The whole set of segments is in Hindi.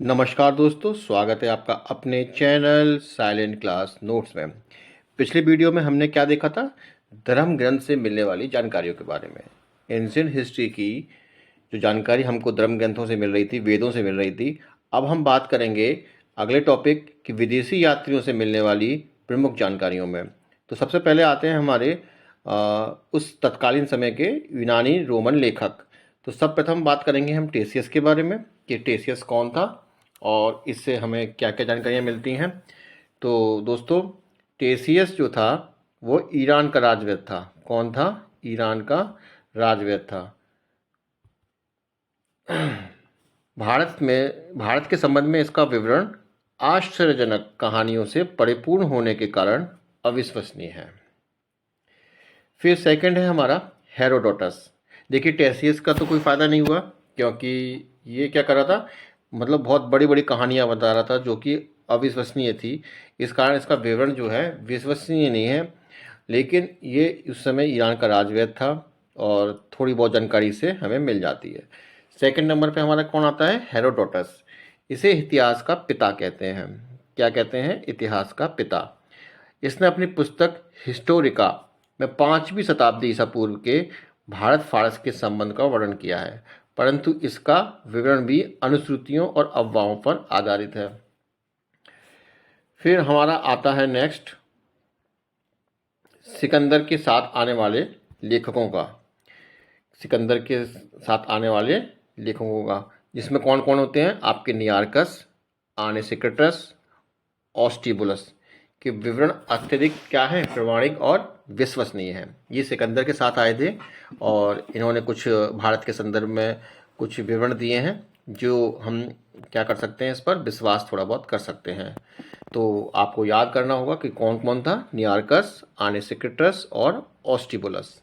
नमस्कार दोस्तों, स्वागत है आपका अपने चैनल साइलेंट क्लास नोट्स में। पिछले वीडियो में हमने क्या देखा था? धर्म ग्रंथ से मिलने वाली जानकारियों के बारे में। एंशिएंट हिस्ट्री की जो जानकारी हमको धर्म ग्रंथों से मिल रही थी, वेदों से मिल रही थी। अब हम बात करेंगे अगले टॉपिक कि विदेशी यात्रियों से मिलने वाली प्रमुख जानकारियों में। तो सबसे पहले आते हैं हमारे उस तत्कालीन समय के यूनानी रोमन लेखक। तो सब प्रथम बात करेंगे हम टेसियस के बारे में कि टेसियस कौन था और इससे हमें क्या क्या जानकारियाँ मिलती हैं। तो दोस्तों, टेसियस जो था वो ईरान का राजवैद्य था। कौन था? ईरान का राजवैद्य था। भारत के संबंध में इसका विवरण आश्चर्यजनक कहानियों से परिपूर्ण होने के कारण अविश्वसनीय है। फिर सेकंड है हमारा हेरोडोटस। देखिए, टेसियस का तो कोई फ़ायदा नहीं हुआ क्योंकि ये क्या कर रहा था, मतलब बहुत बड़ी बड़ी कहानियाँ बता रहा था जो कि अविश्वसनीय थी। इस कारण इसका विवरण जो है विश्वसनीय नहीं है। लेकिन ये उस समय ईरान का राजवैद्य था और थोड़ी बहुत जानकारी से हमें मिल जाती है। सेकंड नंबर पे हमारा कौन आता है? हेरोडोटस। इसे इतिहास का पिता कहते हैं। क्या कहते हैं? इतिहास का पिता। इसने अपनी पुस्तक हिस्टोरिका में 5वीं शताब्दी ईसा पूर्व के भारत फारस के संबंध का वर्णन किया है, परंतु इसका विवरण भी अनुश्रुतियों और अफवाहों पर आधारित है। फिर हमारा आता है नेक्स्ट, सिकंदर के साथ आने वाले लेखकों का। सिकंदर के साथ आने वाले लेखकों का, जिसमें कौन कौन होते हैं? आपके नियार्कस, आनेसिक्टस, ऑस्टिबुलस के विवरण अत्यधिक क्या है? प्रमाणिक और विश्वसनीय है। ये सिकंदर के साथ आए थे और इन्होंने कुछ भारत के संदर्भ में कुछ विवरण दिए हैं जो हम क्या कर सकते हैं, इस पर विश्वास थोड़ा बहुत कर सकते हैं। तो आपको याद करना होगा कि कौन कौन था? नियार्कस, आनेसिक्टस और ऑस्टिबुलस।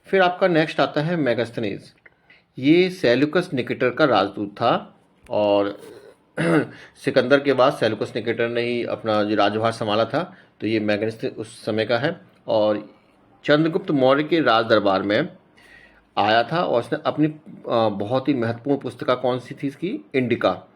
फिर आपका नेक्स्ट आता है मेगास्थनीज। ये सेल्यूकस निकेटर का राजदूत था और सिकंदर के बाद सेल्यूकस निकेटर ने ही अपना जो राजभार संभाला था। तो ये मेगास्थनीज उस समय का है और चंद्रगुप्त मौर्य के राज दरबार में आया था और उसने अपनी बहुत ही महत्वपूर्ण पुस्तिका कौन सी थी इसकी? इंडिका,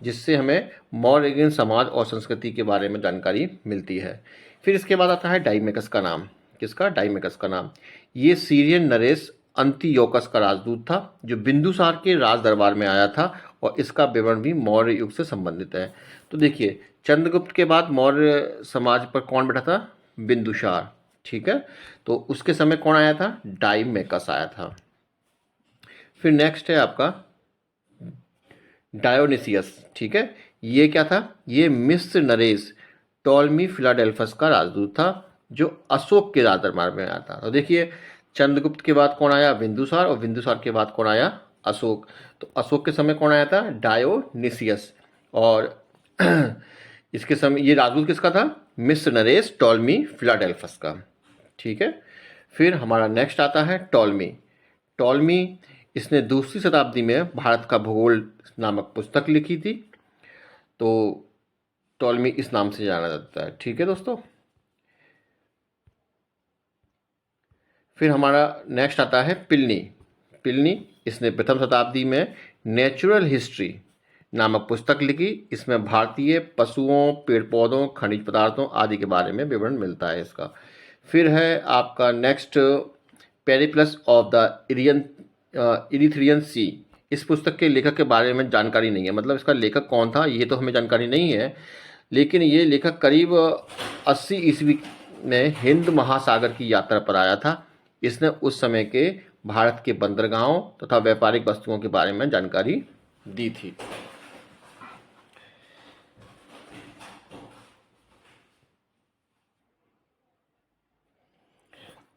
जिससे हमें मौर्यन समाज और संस्कृति के बारे में जानकारी मिलती है। फिर इसके बाद आता है डाइमेकस का नाम। किसका? डाइमेकस का नाम। ये सीरियन नरेश अंतियोकस का राजदूत था जो बिंदुसार के राज दरबार में आया था और इसका विवरण भी मौर्य युग से संबंधित है। तो देखिए, चंद्रगुप्त के बाद मौर्य समाज पर कौन बैठा था? बिंदुसार। ठीक है, तो उसके समय कौन आया था? डाइमेकस आया था। फिर नेक्स्ट है आपका डायोनिसियस। ठीक है, ये क्या था? ये मिस्र नरेश टॉलमी फिलाडेल्फस का राजदूत था जो अशोक के राज दरबार में आया था। तो देखिए, चंद्रगुप्त के बाद कौन आया? बिंदुसार, और बिंदुसार के बाद कौन आया? अशोक। तो अशोक के समय कौन आया था? डायोनिसियस। और इसके समय ये राजदूत किसका था? मिस्र नरेश टॉलमी फिलाडेल्फस का। ठीक है, फिर हमारा नेक्स्ट आता है टॉलमी। टॉलमी, इसने दूसरी शताब्दी में भारत का भूगोल नामक पुस्तक लिखी थी। तो टॉलमी इस नाम से जाना जाता है। ठीक है दोस्तों, फिर हमारा नेक्स्ट आता है पिलनी। पिलनी, इसने प्रथम शताब्दी में नेचुरल हिस्ट्री नामक पुस्तक लिखी। इसमें भारतीय पशुओं, पेड़ पौधों, खनिज पदार्थों आदि के बारे में विवरण मिलता है इसका। फिर है आपका next Periplus of the Erythraean Sea. इस पुस्तक के लेखक के बारे में जानकारी नहीं है, मतलब इसका लेखक कौन था ये तो हमें जानकारी नहीं है। लेकिन ये लेखक करीब 80 ईस्वी में हिंद महासागर की यात्रा पर आया था। इसने उस समय के भारत के बंदरगाहों तथा व्यापारिक वस्तुओं के बारे में जानकारी दी थी।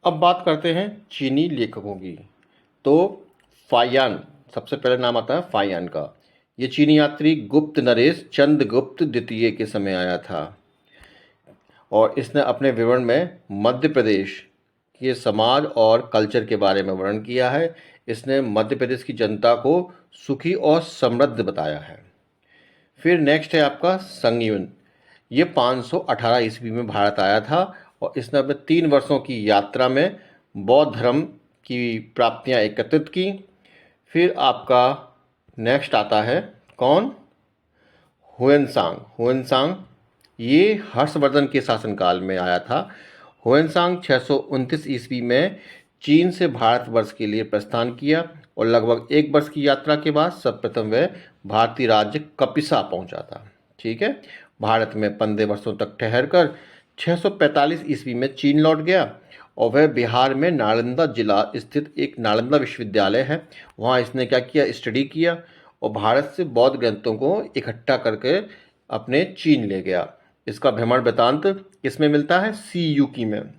अब बात करते हैं चीनी लेखकों की। तो फायान, सबसे पहले नाम आता है फायान का। ये चीनी यात्री गुप्त नरेश चंद्रगुप्त द्वितीय के समय आया था और इसने अपने विवरण में मध्य प्रदेश के समाज और कल्चर के बारे में वर्णन किया है। इसने मध्य प्रदेश की जनता को सुखी और समृद्ध बताया है। फिर नेक्स्ट है आपका संगयुन। ये 518 ईस्वी में भारत आया था और इसने अपने 3 वर्षों की यात्रा में बौद्ध धर्म की प्राप्तियां एकत्रित की। फिर आपका नेक्स्ट आता है कौन? हुएनसांग ये हर्षवर्धन के शासनकाल में आया था। हुएनसांग 629 ईस्वी में चीन से भारतवर्ष के लिए प्रस्थान किया और लगभग 1 वर्ष की यात्रा के बाद सर्वप्रथम वह भारतीय राज्य कपिसा पहुंचा था। ठीक है, भारत में 15 वर्षों तक ठहरकर 645 ईस्वी में चीन लौट गया और वह बिहार में नालंदा जिला स्थित एक नालंदा विश्वविद्यालय है, वहाँ इसने क्या किया, स्टडी किया और भारत से बौद्ध ग्रंथों को इकट्ठा करके अपने चीन ले गया। इसका भ्रमण वृत्तांत किसमें मिलता है, सीयूकी में,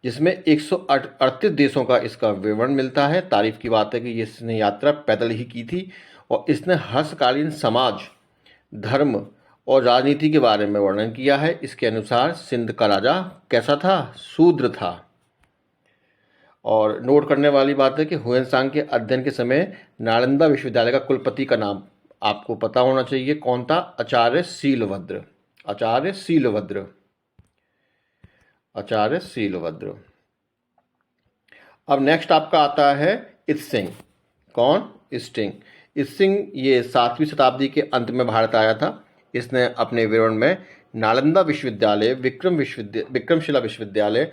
जिसमें 138 देशों का इसका विवरण मिलता है। तारीफ की बात है कि इसने यात्रा पैदल ही की थी और इसने हर्षकालीन समाज, धर्म और राजनीति के बारे में वर्णन किया है। इसके अनुसार सिंध का राजा कैसा था, शूद्र था। और नोट करने वाली बात है कि हुएनसांग के अध्ययन के समय नालंदा विश्वविद्यालय का कुलपति का नाम आपको पता होना चाहिए, कौन था, आचार्य शीलभद्र। आचार्य शीलभद्र, आचार्य शीलभद्र। अब नेक्स्ट आपका आता है इत्सिंग। कौन, इत्सिंग। इत्सिंग ये 7वीं शताब्दी के अंत में भारत आया था। इसने अपने विवरण में नालंदा विश्वविद्यालय, विक्रमशिला विश्वविद्यालय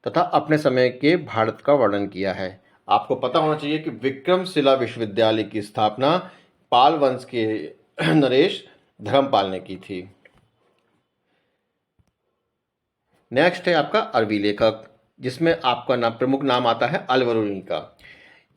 तथा अपने समय के भारत का वर्णन किया है। आपको पता होना चाहिए कि विक्रमशिला विश्वविद्यालय की स्थापना पाल वंश के नरेश धर्मपाल ने की थी। नेक्स्ट है आपका अरबी लेखक, जिसमें आपका नाम, प्रमुख नाम आता है अल-बरूनी का।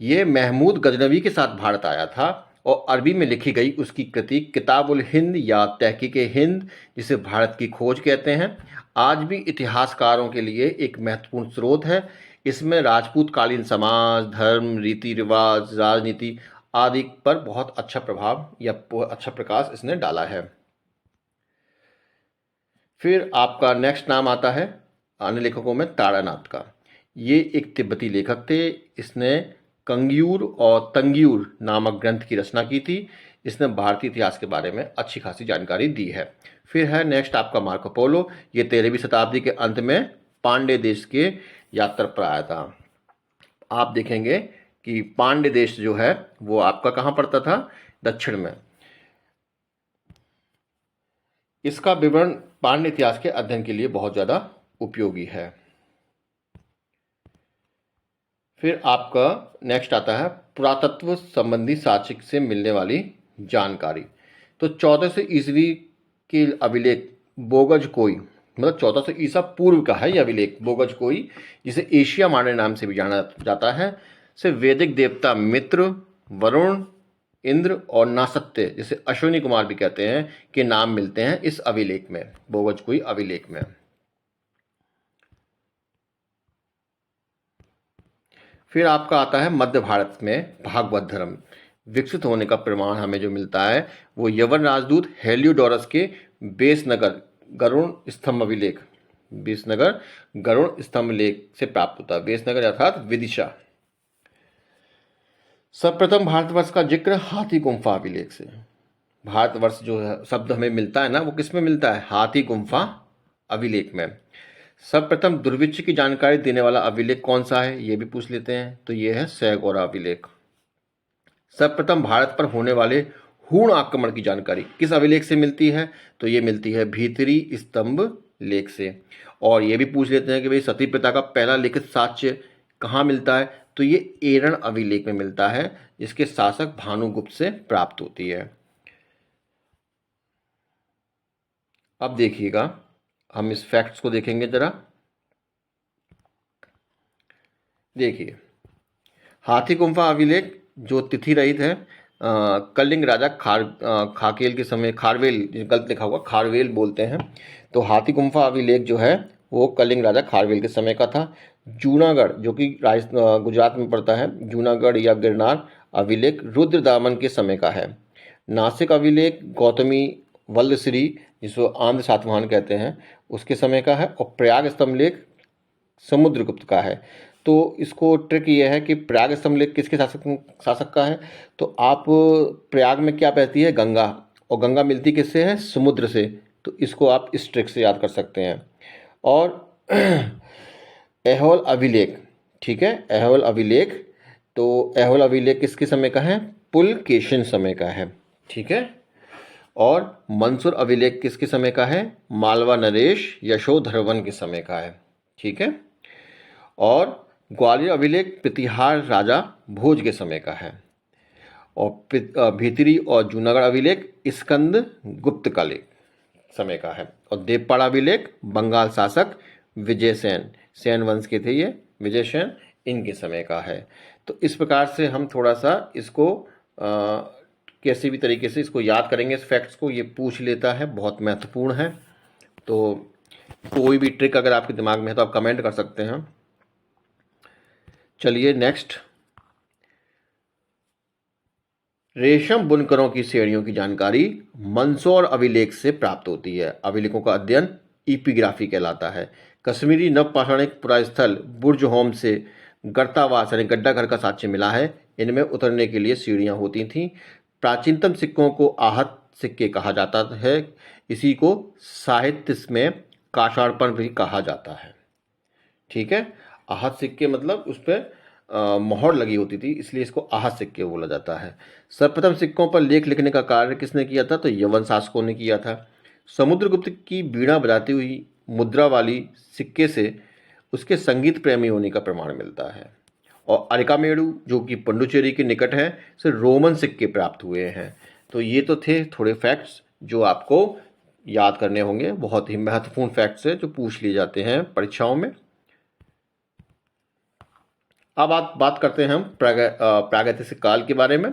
ये महमूद गजनवी के साथ भारत आया था और अरबी में लिखी गई उसकी कृति किताबुल हिंद या तहकीक हिंद, जिसे भारत की खोज कहते हैं, आज भी इतिहासकारों के लिए एक महत्वपूर्ण स्रोत है। इसमें राजपूत कालीन समाज, धर्म, रीति रिवाज, राजनीति आदि पर बहुत अच्छा प्रभाव या अच्छा प्रकाश इसने डाला है। फिर आपका नेक्स्ट नाम आता है अन्य लेखकों में तारानाथ का। ये एक तिब्बती लेखक थे। इसने कंग्यूर और तंग्यूर नामक ग्रंथ की रचना की थी। इसने भारतीय इतिहास के बारे में अच्छी खासी जानकारी दी है। फिर है नेक्स्ट आपका मार्को पोलो। ये 13वीं शताब्दी के अंत में पांड्य देश के यात्रा पर आया था। आप देखेंगे कि पांड्य देश जो है वो आपका कहाँ पड़ता था, दक्षिण में। इसका विवरण पांड्य इतिहास के अध्ययन के लिए बहुत ज़्यादा उपयोगी है। फिर आपका नेक्स्ट आता है पुरातत्व संबंधी साक्ष्य से मिलने वाली जानकारी। तो 1400 ईस्वी के अभिलेख बोगज-कोई, मतलब 1400 ईसा पूर्व का है यह अभिलेख बोगज-कोई, जिसे एशिया माइनर नाम से भी जाना जाता है, से वैदिक देवता मित्र, वरुण, इंद्र और नासत्य, जिसे अश्विनी कुमार भी कहते हैं, के नाम मिलते हैं इस अभिलेख में, बोगज-कोई अभिलेख में। फिर आपका आता है मध्य भारत में भागवत धर्म विकसित होने का प्रमाण हमें जो मिलता है वो यवन राजदूत हेलियोडोरस के बेसनगर गरुण स्तंभ अभिलेख, बेसनगर गरुण स्तंभ लेख से प्राप्त होता है। बेसनगर अर्थात विदिशा। सर्वप्रथम भारतवर्ष का जिक्र हाथी गुम्फा अभिलेख से। भारतवर्ष जो है शब्द हमें मिलता है ना, वो किस में मिलता है, हाथी गुम्फा अभिलेख में। सर्वप्रथम दुर्भिक्ष की जानकारी देने वाला अभिलेख कौन सा है, ये भी पूछ लेते हैं। तो ये है सैगोरा अभिलेख। सर्वप्रथम भारत पर होने वाले हूण आक्रमण की जानकारी किस अभिलेख से मिलती है, तो ये मिलती है भीतरी स्तंभ लेख से। और ये भी पूछ लेते हैं कि भाई सती प्रथा का पहला लिखित साक्ष्य कहाँ मिलता है, तो ये एरण अभिलेख में मिलता है, जिसके शासक भानुगुप्त से प्राप्त होती है। अब देखिएगा, हम इस फैक्ट्स को देखेंगे जरा। देखिए, हाथी गुम्फा अभिलेख जो तिथि रहित है, कलिंग राजा खाकेल के समय, खारवेल, गलत लिखा हुआ, खारवेल बोलते हैं। तो हाथी गुम्फा अभिलेख जो है वो कलिंग राजा खारवेल के समय का था। जूनागढ़ जो कि गुजरात में पड़ता है, जूनागढ़ या गिरनार अभिलेख रुद्रदामन के समय का है। नासिक अभिलेख गौतमी वल्लश्री, जिसको आंध्र सातवाहन कहते हैं, उसके समय का है। और प्रयाग स्तंभ लेख समुद्रगुप्त का है। तो इसको ट्रिक ये है कि प्रयाग स्तंभ लेख किसके शासक का है, तो आप प्रयाग में क्या बहती है, गंगा, और गंगा मिलती किससे है, समुद्र से। तो इसको आप इस ट्रिक से याद कर सकते हैं। और ऐहोल अभिलेख, ठीक है, ऐहोल अभिलेख, तो ऐहोल अभिलेख किसके समय का है, पुलकेशिन समय का है, ठीक है। और मंसूर अभिलेख किसके समय का है? मालवा नरेश यशोधरवन के समय का है। ठीक है। और ग्वालियर अभिलेख प्रतिहार राजा भोज के समय का है। और भीतरी और जूनागढ़ अभिलेख स्कंद गुप्त का समय का है। और देवपाड़ा अभिलेख बंगाल शासक विजय सेन, सेन वंश के थे ये, विजय सेन, इनके समय का है। तो इस प्रकार से हम थोड़ा सा इसको किसी भी तरीके से इसको याद करेंगे, इस फैक्ट्स को। ये पूछ लेता है, बहुत महत्वपूर्ण है। तो कोई भी ट्रिक अगर आपके दिमाग में है तो आप कमेंट कर सकते हैं। चलिए नेक्स्ट, रेशम बुनकरों की श्रेणियों की जानकारी मंदसौर अभिलेख से प्राप्त होती है। अभिलेखों का अध्ययन इपिग्राफी कहलाता है। कश्मीरी नवपाषाणिक पुरास्थल बुर्ज होम से गर्तावास यानी गड्ढा घर का साक्ष्य मिला है। इनमें उतरने के लिए सीढ़ियां होती थीं। प्राचीनतम सिक्कों को आहत सिक्के कहा जाता है। इसी को साहित्य में काषाणपण भी कहा जाता है। ठीक है। आहत सिक्के मतलब उस पर मोहर लगी होती थी, इसलिए इसको आहत सिक्के बोला जाता है। सर्वप्रथम सिक्कों पर लेख लिखने का कार्य किसने किया था? तो यवन शासकों ने किया था। समुद्रगुप्त की बीड़ा बजाती हुई मुद्रा वाली सिक्के से उसके संगीत प्रेमी होने का प्रमाण मिलता है। और अरिकामेडु जो कि पंडुचेरी के निकट है से रोमन सिक्के प्राप्त हुए हैं। तो ये तो थे थोड़े फैक्ट्स जो आपको याद करने होंगे, बहुत ही महत्वपूर्ण फैक्ट्स है जो पूछ लिए जाते हैं परीक्षाओं में। अब बात करते हैं हम प्रागैतिहासिक काल के बारे में।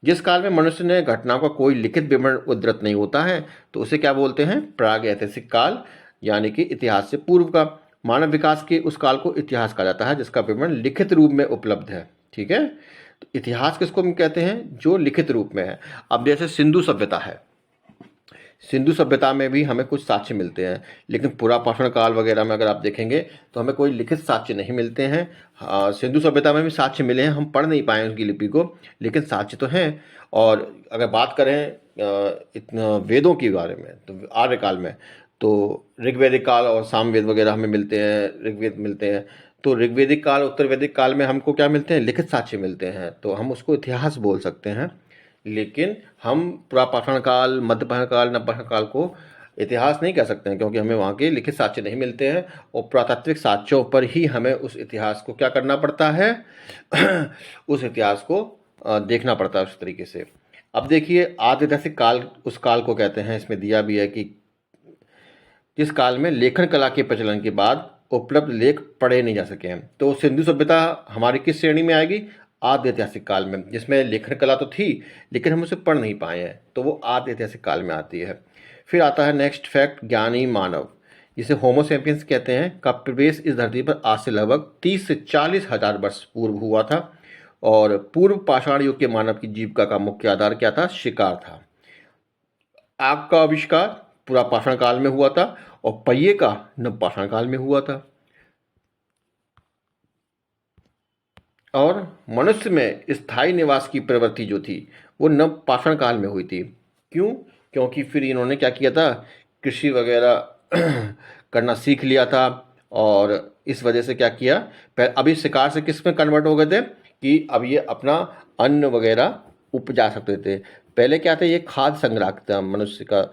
जिस काल में मनुष्य ने घटनाओं का कोई लिखित विवरण उद्धृत नहीं होता है तो उसे क्या बोलते हैं? प्रागैतिहासिक काल, यानी कि इतिहास से पूर्व का। मानव विकास के उस काल को इतिहास कहा जाता है जिसका विवरण लिखित रूप में उपलब्ध है। ठीक है। तो इतिहास किसको हम कहते हैं? जो लिखित रूप में है। अब जैसे सिंधु सभ्यता है, सिंधु सभ्यता में भी हमें कुछ साक्ष्य मिलते हैं, लेकिन पुरापाषाण काल वगैरह में अगर आप देखेंगे तो हमें कोई लिखित साक्ष्य नहीं मिलते हैं। सिंधु सभ्यता में भी साक्ष्य मिले हैं, हम पढ़ नहीं पाए उसकी लिपि को, लेकिन साक्ष्य तो हैं। और अगर बात करें वेदों के बारे में तो आर्यकाल में तो ऋग्वैदिक काल और सामवेद वगैरह हमें मिलते हैं, ऋग्वेद मिलते हैं। तो ऋग्वैदिक काल, उत्तर वैदिक काल में हमको क्या मिलते हैं? लिखित साक्ष्य मिलते हैं, तो हम उसको इतिहास बोल सकते हैं। लेकिन हम पुरापाषाण काल, मध्यपाषाण काल, नवपाषाण काल को इतिहास नहीं कह सकते हैं, क्योंकि हमें वहाँ के लिखित साक्ष्य नहीं मिलते हैं। और पुरातात्विक साक्ष्यों पर ही हमें उस इतिहास को क्या करना पड़ता है उस इतिहास को देखना पड़ता है उस तरीके से। अब देखिए, आदिऐतिहासिक काल उस काल को कहते हैं, इसमें दिया भी है कि जिस काल में लेखन कला के प्रचलन के बाद उपलब्ध लेख पढ़े नहीं जा सके हैं। तो सिंधु सभ्यता हमारी किस श्रेणी में आएगी? आदि ऐतिहासिक काल में, जिसमें लेखन कला तो थी लेकिन हम उसे पढ़ नहीं पाए हैं, तो वो आदि ऐतिहासिक काल में आती है। फिर आता है नेक्स्ट फैक्ट, ज्ञानी मानव, जिसे होमो सैपियंस कहते हैं, का प्रवेश इस धरती पर आज से लगभग 30 से 40 हजार वर्ष पूर्व हुआ था। और पूर्व पाषाण युग के मानव की जीविका का मुख्य आधार क्या था? शिकार था। आग का आविष्कार पूरा पाषाण काल में हुआ था और पहिए का नवपाषाण काल में हुआ था। और मनुष्य में स्थायी निवास की प्रवृत्ति जो थी वो नवपाषाण काल में हुई थी। क्यों? क्योंकि फिर इन्होंने क्या किया था? कृषि वगैरह करना सीख लिया था, और इस वजह से क्या किया, अभी शिकार से किस में कन्वर्ट हो गए थे कि अब ये अपना अन्न वगैरह उपजा सकते थे। पहले क्या था? ये खाद्य संग्रह था मनुष्य का।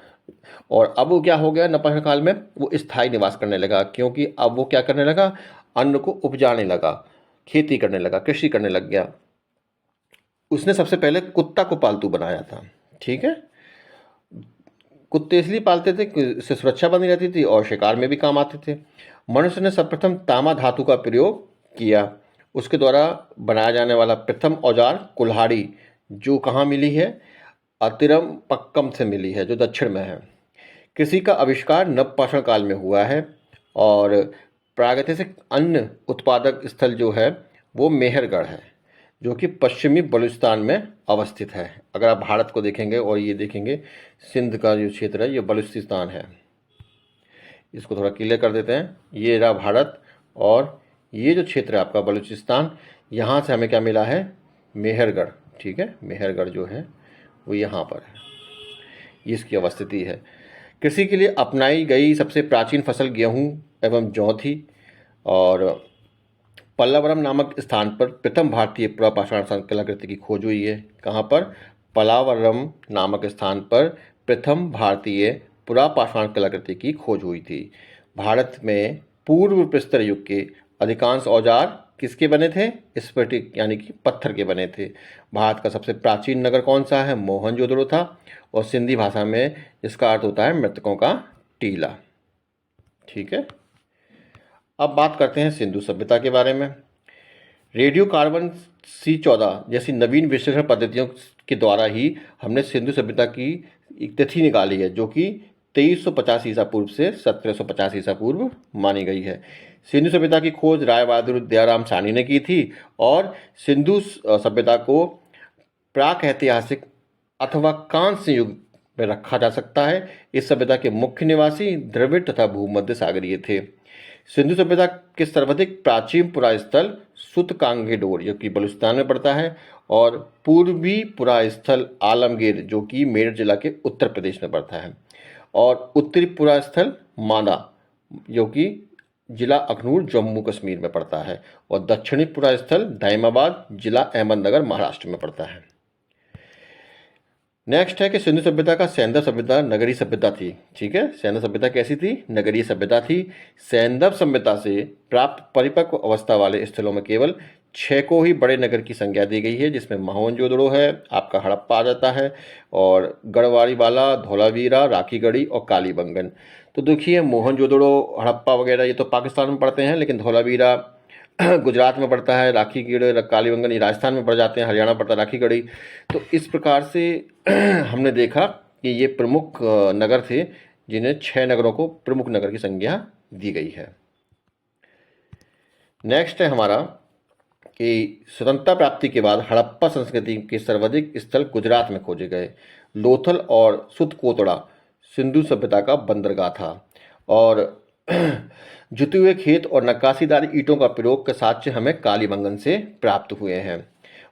और अब वो क्या हो गया? नवपाषाण काल में वो स्थायी निवास करने लगा, क्योंकि अब वो क्या करने लगा? अन्न को उपजाने लगा, खेती करने लगा, कृषि करने लग गया। उसने सबसे पहले कुत्ता को पालतू बनाया था। ठीक है। कुत्ते इसलिए पालते थे कि इससे सुरक्षा बनी रहती थी और शिकार में भी काम आते थे। मनुष्य ने सर्वप्रथम तामा धातु का प्रयोग किया। उसके द्वारा बनाया जाने वाला प्रथम औजार कुल्हाड़ी, जो कहाँ मिली है? अतिरम पक्कम से मिली है, जो दक्षिण में है। कृषि का आविष्कार नवपाषाण काल में हुआ है। और प्रागैतिहासिक अन्न उत्पादक स्थल जो है वो मेहरगढ़ है, जो कि पश्चिमी बलूचिस्तान में अवस्थित है। अगर आप भारत को देखेंगे और ये देखेंगे, सिंध का जो क्षेत्र है ये बलूचिस्तान है। इसको थोड़ा क्लियर कर देते हैं। ये रहा भारत, और ये जो क्षेत्र है आपका बलूचिस्तान, यहाँ से हमें क्या मिला है? मेहरगढ़। ठीक है। मेहरगढ़ जो है वो यहाँ पर है, ये इसकी अवस्थिति है। कृषि के लिए अपनाई गई सबसे प्राचीन फसल गेहूँ एवं जौ थी। और पल्लावरम नामक स्थान पर प्रथम भारतीय पुरापाषाण कलाकृति की खोज हुई है। कहाँ पर? पलावरम नामक स्थान पर प्रथम भारतीय पुरापाषाण कलाकृति की खोज हुई थी। भारत में पूर्व प्रस्तर युग के अधिकांश औजार किसके बने थे? स्फटिक यानी कि पत्थर के बने थे। भारत का सबसे प्राचीन नगर कौन सा है? मोहनजोदड़ो था, और सिंधी भाषा में इसका अर्थ होता है मृतकों का टीला। ठीक है, अब बात करते हैं सिंधु सभ्यता के बारे में। रेडियो कार्बन C14 जैसी नवीन विश्लेषण पद्धतियों के द्वारा ही हमने सिंधु सभ्यता की एक तिथि निकाली है, जो कि 2350 ईसा पूर्व से 1750 ईसा पूर्व मानी गई है। सिंधु सभ्यता की खोज राय बहादुर दयाराम साहनी ने की थी, और सिंधु सभ्यता को प्राक ऐतिहासिक अथवा कांस्य युग में रखा जा सकता है। इस सभ्यता के मुख्य निवासी द्रविड़ तथा भूमध्य सागरीय थे। सिंधु सभ्यता के सर्वाधिक प्राचीन पुरास्थल सुतकांगेडोर, जो कि बलूचिस्तान में पड़ता है, और पूर्वी पुरास्थल आलमगीर, जो कि मेरठ जिला के उत्तर प्रदेश में पड़ता है, और उत्तरी पुरास्थल मादा, जो कि जिला अखनूर जम्मू कश्मीर में पड़ता है, और दक्षिणी पुरास्थल दाइमाबाद, जिला अहमदनगर महाराष्ट्र में पड़ता है। नेक्स्ट है कि सिंधु सभ्यता का सैंधव सभ्यता नगरीय सभ्यता थी। ठीक है, सैंधव सभ्यता कैसी थी? नगरीय सभ्यता थी। सैंधव सभ्यता से प्राप्त परिपक्व अवस्था वाले स्थलों में केवल 6 को ही बड़े नगर की संज्ञा दी गई है, जिसमें मोहनजोदड़ो है, आपका हड़प्पा आ जाता है, और गढ़वारीवाला, धौलावीरा, राखीगढ़ी और कालीबंगन। तो देखिए, मोहनजोदड़ो, हड़प्पा वगैरह ये तो पाकिस्तान में पड़ते हैं, लेकिन धौलावीरा गुजरात में पड़ता है, राखीगढ़ कालीबंगन ये राजस्थान में पड़ जाते हैं, हरियाणा पड़ता है राखीगढ़ी। तो इस प्रकार से हमने देखा कि ये प्रमुख नगर थे, जिन्हें 6 नगरों को प्रमुख नगर की संज्ञा दी गई है। नेक्स्ट है हमारा कि स्वतंत्रता प्राप्ति के बाद हड़प्पा संस्कृति के सर्वाधिक स्थल गुजरात में खोजे गए। लोथल और सुतकोतड़ा सिंधु सभ्यता का बंदरगाह था, और जुते हुए खेत और नक्काशीदार ईंटों का प्रयोग के साक्ष्य हमें कालीबंगन से प्राप्त हुए हैं।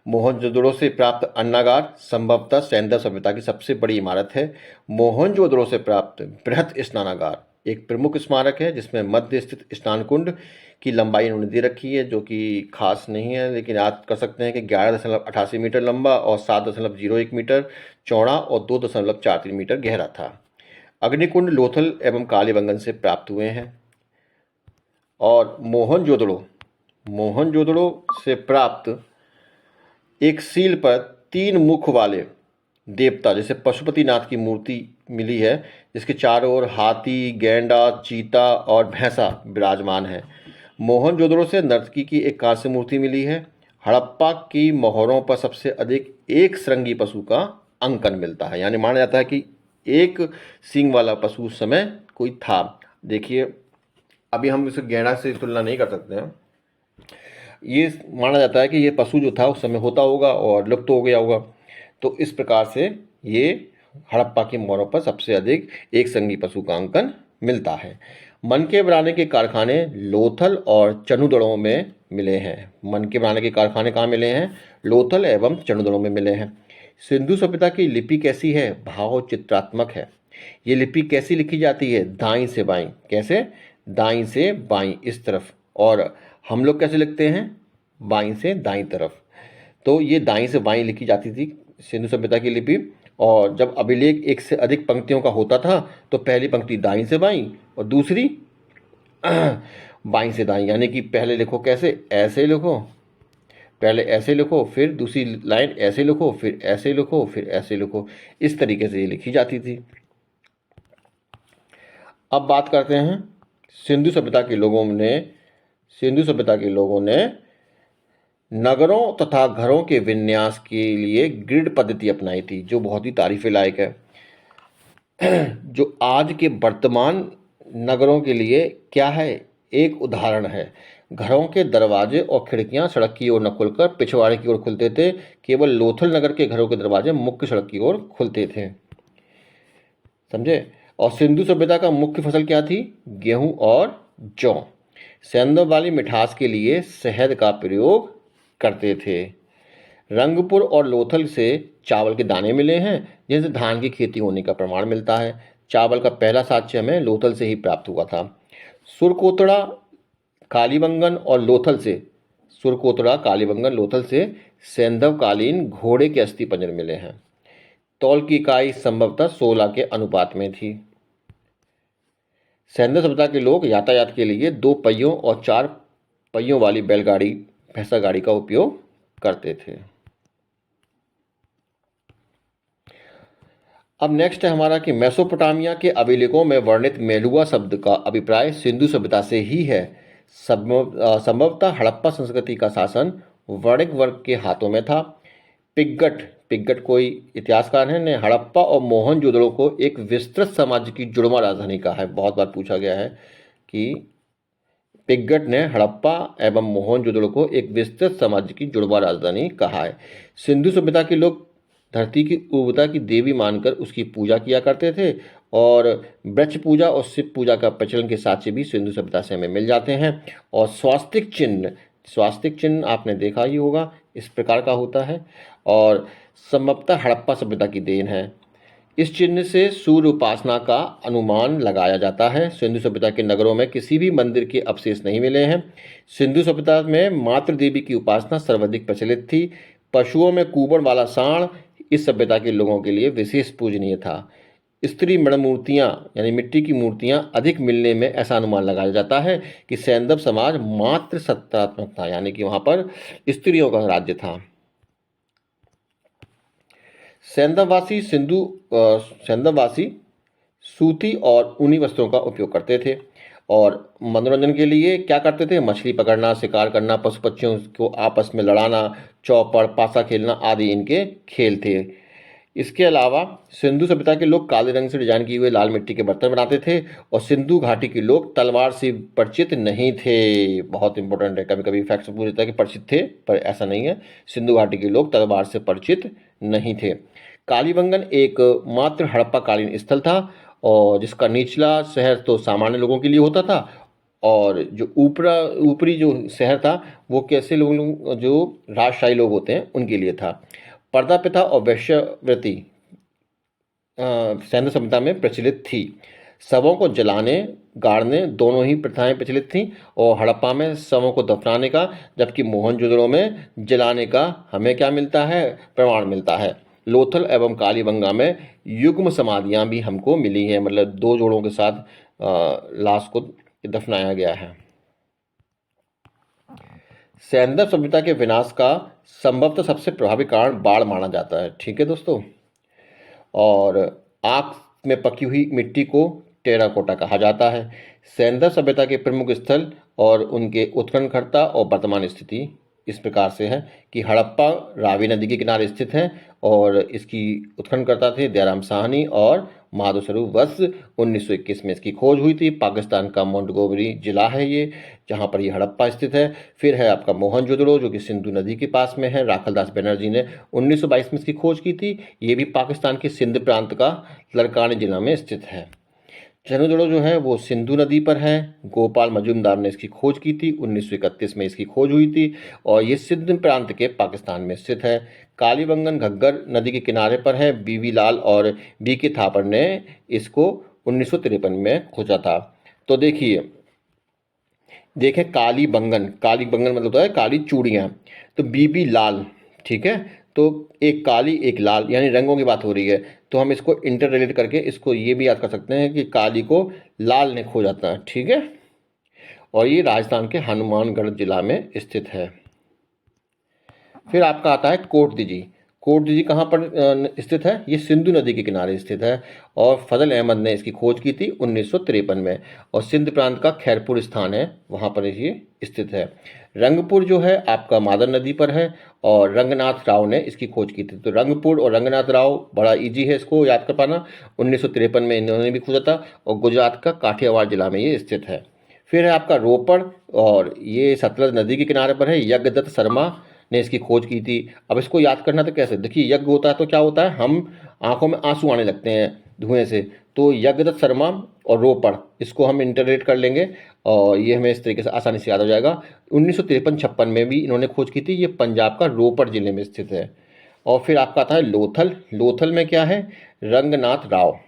मोहनजोदड़ो से प्राप्त अन्नागार संभवतः सैंधव सभ्यता की सबसे बड़ी इमारत है। मोहनजोदड़ो से प्राप्त बृहत स्नानागार एक प्रमुख स्मारक है, जिसमें मध्य स्थित स्नान कुंड की लंबाई उन्होंने दे रखी है, जो कि खास नहीं है, लेकिन याद कर सकते हैं कि 11.88 मीटर लंबा और 7.01 मीटर चौड़ा और 2.43 मीटर गहरा था। अग्निकुंड लोथल एवं कालीबंगन से प्राप्त हुए हैं। और मोहनजोदड़ो से प्राप्त एक सील पर 3 मुख वाले देवता जैसे पशुपतिनाथ की मूर्ति मिली है, जिसके चारों ओर हाथी, गैंडा, चीता और भैंसा विराजमान है। मोहनजोदड़ो से नर्तकी की एक कांस्य मूर्ति मिली है। हड़प्पा की मोहरों पर सबसे अधिक एक श्रृंगी पशु का अंकन मिलता है, यानी माना जाता है कि एक सींग वाला पशु उस समय कोई था। देखिए, अभी हम इसे गैंडा से तुलना नहीं कर सकते हैं। ये माना जाता है कि ये पशु जो था उस समय होता होगा और लुप्त हो गया होगा। तो इस प्रकार से ये हड़प्पा की मोहरों पर सबसे अधिक एक संगी पशु का अंकन मिलता है। मनके बनाने के कारखाने लोथल और चनुदड़ों में मिले हैं। मनके बनाने के कारखाने कहाँ मिले हैं? लोथल एवं चनुदड़ों में मिले हैं। सिंधु सभ्यता की लिपि कैसी है? भाव चित्रात्मक है। ये लिपि कैसी लिखी जाती है? दाईं से बाईं। कैसे? दाईं से बाईं इस तरफ। और हम लोग कैसे लिखते हैं? बाईं से दाईं तरफ। तो ये दाईं से बाईं लिखी जाती थी सिंधु सभ्यता की लिपि। और जब अभिलेख एक से अधिक पंक्तियों का होता था तो पहली पंक्ति दाईं से बाईं और दूसरी बाईं से दाईं, यानी कि पहले लिखो कैसे? ऐसे लिखो, पहले ऐसे लिखो, फिर दूसरी लाइन ऐसे लिखो, फिर ऐसे लिखो, फिर ऐसे लिखो। इस तरीके से ये लिखी जाती थी। अब बात करते हैं सिंधु सभ्यता के लोगों ने नगरों तथा घरों के विन्यास के लिए ग्रिड पद्धति अपनाई थी, जो बहुत ही तारीफ लायक है। जो आज के वर्तमान नगरों के लिए क्या है? एक उदाहरण है। घरों के दरवाजे और खिड़कियां सड़क की ओर न खुलकर पिछवाड़े की ओर खुलते थे। केवल लोथल नगर के घरों के दरवाजे मुख्य सड़क की ओर खुलते थे। समझे? और सिंधु सभ्यता का मुख्य फसल क्या थी? गेहूं और जौ। सैंधव वाली मिठास के लिए शहद का प्रयोग करते थे। रंगपुर और लोथल से चावल के दाने मिले हैं, जिनसे धान की खेती होने का प्रमाण मिलता है। चावल का पहला साक्ष्य हमें लोथल से ही प्राप्त हुआ था। सुरकोतड़ा कालीबंगन और लोथल से सैंधव कालीन घोड़े के अस्थि पंजर मिले हैं। तौल की इकाई संभवतः 16 के अनुपात में थी। सैंधव सभ्यता के लोग यातायात के लिए 2 पहियों और 4 पहियों वाली बैलगाड़ी, भैंसा गाड़ी का उपयोग करते थे। अब नेक्स्ट है हमारा कि मेसोपोटामिया के अभिलेखों में वर्णित मेलुआ शब्द का अभिप्राय सिंधु सभ्यता से ही है। संभवतः हड़प्पा संस्कृति का शासन वणिक वर्ग के हाथों में था। पिग्गट कोई इतिहासकार है ने हड़प्पा और मोहनजोदड़ो को एक विस्तृत साम्राज्य की जुड़वा राजधानी कहा है। बहुत बार पूछा गया है कि पिग्गट ने हड़प्पा एवं मोहनजोदड़ो को एक विस्तृत साम्राज्य की जुड़वा राजधानी कहा है। सिंधु सभ्यता के लोग धरती की उर्वरता की देवी मानकर उसकी पूजा किया करते थे और वृक्ष पूजा और शिव पूजा का प्रचलन के साक्ष्य भी सिंधु सभ्यता से हमें मिल जाते हैं। और स्वास्तिक चिन्ह आपने देखा ही होगा, इस प्रकार का होता है और संभवतः हड़प्पा सभ्यता की देन है। इस चिन्ह से सूर्य उपासना का अनुमान लगाया जाता है। सिंधु सभ्यता के नगरों में किसी भी मंदिर के अवशेष नहीं मिले हैं। सिंधु सभ्यता में मातृ देवी की उपासना सर्वाधिक प्रचलित थी। पशुओं में कुबड़ वाला सांड इस सभ्यता के लोगों के लिए विशेष पूजनीय था। स्त्री मृण मूर्तियाँ यानी मिट्टी की मूर्तियाँ अधिक मिलने में ऐसा अनुमान लगाया जाता है कि सैंधव समाज मात्र सत्तात्मक था, यानी कि वहाँ पर स्त्रियों का राज्य था। सैंधववासी सूती और ऊनी वस्त्रों का उपयोग करते थे और मनोरंजन के लिए क्या करते थे, मछली पकड़ना, शिकार करना, पशु पक्षियों को आपस में लड़ाना, चौपड़, पासा खेलना आदि इनके खेल थे। इसके अलावा सिंधु सभ्यता के लोग काले रंग से डिजाइन किए हुए लाल मिट्टी के बर्तन बनाते थे और सिंधु घाटी के लोग तलवार से परिचित नहीं थे। बहुत इंपॉर्टेंट है, कभी कभी फैक्ट्स पूछता है कि परिचित थे, पर ऐसा नहीं है। सिंधु घाटी के लोग तलवार से परिचित नहीं थे। कालीबंगन एक मात्र हड़प्पा कालीन स्थल था और जिसका निचला शहर तो सामान्य लोगों के लिए होता था और जो ऊपरी जो शहर था वो कैसे लोग जो राजशाही लोग होते हैं उनके लिए था। पर्दा प्रथा और वेश्यावृत्ति सैन्य सभ्यता में प्रचलित थी। शवों को जलाने गाड़ने दोनों ही प्रथाएं प्रचलित थीं और हड़प्पा में शवों को दफनाने का, जबकि मोहनजोदड़ो में जलाने का हमें क्या मिलता है, प्रमाण मिलता है। लोथल एवं कालीबंगा में युग्म समाधियां भी हमको मिली हैं, मतलब 2 जोड़ों के साथ लाश को दफनाया गया है। सैंधव सभ्यता के विनाश का संभवतः सबसे प्रभावी कारण बाढ़ माना जाता है। ठीक है दोस्तों, और आग में पकी हुई मिट्टी को टेराकोटा कहा जाता है। सैंधव सभ्यता के प्रमुख स्थल और उनके उत्खननकर्ता और वर्तमान स्थिति इस प्रकार से है कि हड़प्पा रावी नदी के किनारे स्थित है और इसकी उत्खननकर्ता थे दयाराम साहनी और माधव स्वरूप वत्स। 1921 में इसकी खोज हुई थी। पाकिस्तान का मोंटगोमरी जिला है ये, जहाँ पर ये हड़प्पा स्थित है। फिर है आपका मोहनजोदड़ो जो कि सिंधु नदी के पास में है। राखलदास बनर्जी ने 1922 में इसकी खोज की थी। ये भी पाकिस्तान के सिंध प्रांत का लड़कानी जिला में स्थित है। चनुजड़ो जो है वो सिंधु नदी पर है। गोपाल मजूमदार ने इसकी खोज की थी। 1931 में इसकी खोज हुई थी और ये सिंध प्रांत के पाकिस्तान में स्थित है। कालीबंगन घग्गर नदी के किनारे पर है। बीवी लाल और बी के थापर ने इसको 1953 में खोजा था। तो देखें कालीबंगन मतलब होता है काली चूड़ियाँ, तो बीबी लाल, ठीक है, तो एक काली एक लाल यानी रंगों की बात हो रही है, तो हम इसको इंटर रिलेट करके इसको ये भी याद कर सकते हैं कि काली को लाल ने खोजा था। ठीक है, और ये राजस्थान के हनुमानगढ़ जिला में स्थित है। फिर आपका आता है कोटदीजी कहाँ पर स्थित है, ये सिंधु नदी के किनारे स्थित है और फजल अहमद ने इसकी खोज की थी 1953 में और सिंध प्रांत का खैरपुर स्थान है, वहाँ पर ये स्थित है। रंगपुर जो है आपका मादर नदी पर है और रंगनाथ राव ने इसकी खोज की थी। तो रंगपुर और रंगनाथ राव बड़ा इजी है इसको याद कर पाना। 1953 में इन्होंने भी खोजा था और गुजरात का काठियावाड़ जिला में ये स्थित है। फिर है आपका रोपड़ और ये सतलज नदी के किनारे पर है। यज्ञदत्त शर्मा ने इसकी खोज की थी। अब इसको याद करना तो कैसे, देखिए यज्ञ होता है तो क्या होता है, हम आंखों में आंसू आने लगते हैं धुएं से, तो यज्ञदत्त शर्मा और रोपड़ इसको हम इंटररेट कर लेंगे और ये हमें इस तरीके से आसानी से याद हो जाएगा। 1953-56 में भी इन्होंने खोज की थी। ये पंजाब का रोपड़ जिले में स्थित है। और फिर आपका आता है लोथल में क्या है, रंगनाथ राव।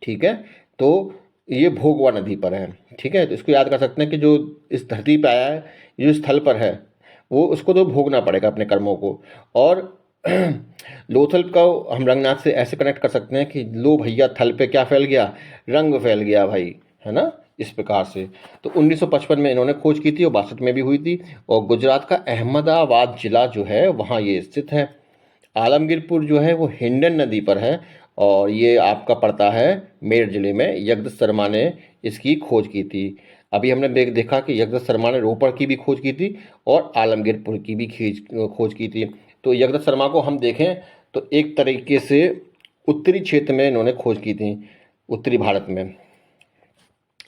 ठीक है, तो ये भोगवा नदी पर है। ठीक है, तो इसको याद कर सकते हैं कि जो इस धरती पर आया है, जो स्थल पर है वो उसको तो भोगना पड़ेगा अपने कर्मों को। और लोथल को हम रंगनाथ से ऐसे कनेक्ट कर सकते हैं कि लो भैया थल पे क्या फैल गया, रंग फैल गया भाई, है ना, इस प्रकार से। तो 1955 में इन्होंने खोज की थी और 62 में भी हुई थी। और गुजरात का अहमदाबाद जिला जो है वहाँ ये स्थित है। आलमगीरपुर जो है वो हिंडन नदी पर है और ये आपका पड़ता है मेरठ जिले में। जगदत्त शर्मा ने इसकी खोज की थी। अभी हमने देखा कि जगदत्त शर्मा ने रोपड़ की भी खोज की थी और आलमगीरपुर की भी खोज की थी। तो जगदत्त शर्मा को हम देखें तो एक तरीके से उत्तरी क्षेत्र में इन्होंने खोज की थी, उत्तरी भारत में।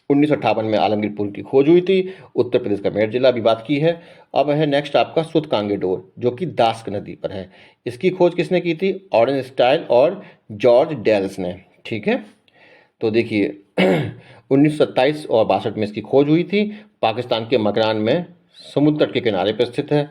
1958 में आलमगीरपुर की खोज हुई थी, उत्तर प्रदेश का मेरठ जिला, अभी बात की है। अब है नेक्स्ट आपका सुतकांगेडोर जो कि दास्क नदी पर है। इसकी खोज किसने की थी? ऑरेंज स्टाइल और जॉर्ज डेल्स ने, ठीक है। तो देखिए 1927 और 62 में इसकी खोज हुई थी। पाकिस्तान के मकरान में समुद्र तट के किनारे पर स्थित है।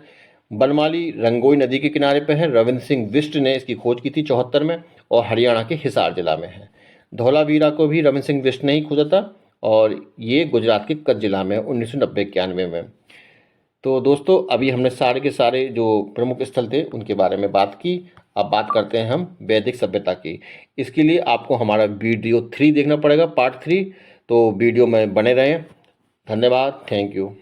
बनमाली रंगोई नदी के किनारे पर है। रविंद्र सिंह बिष्ट ने इसकी खोज की थी 74 में और हरियाणा के हिसार जिला में है। धौलावीरा को भी रविंद्र सिंह बिष्ट ने ही खोजा था और ये गुजरात के कच्छ जिला में 1990-91 में। तो दोस्तों अभी हमने सारे के सारे जो प्रमुख स्थल थे उनके बारे में बात की। अब बात करते हैं हम वैदिक सभ्यता की। इसके लिए आपको हमारा वीडियो 3 देखना पड़ेगा, पार्ट 3। तो वीडियो में बने रहें। धन्यवाद, थैंक यू।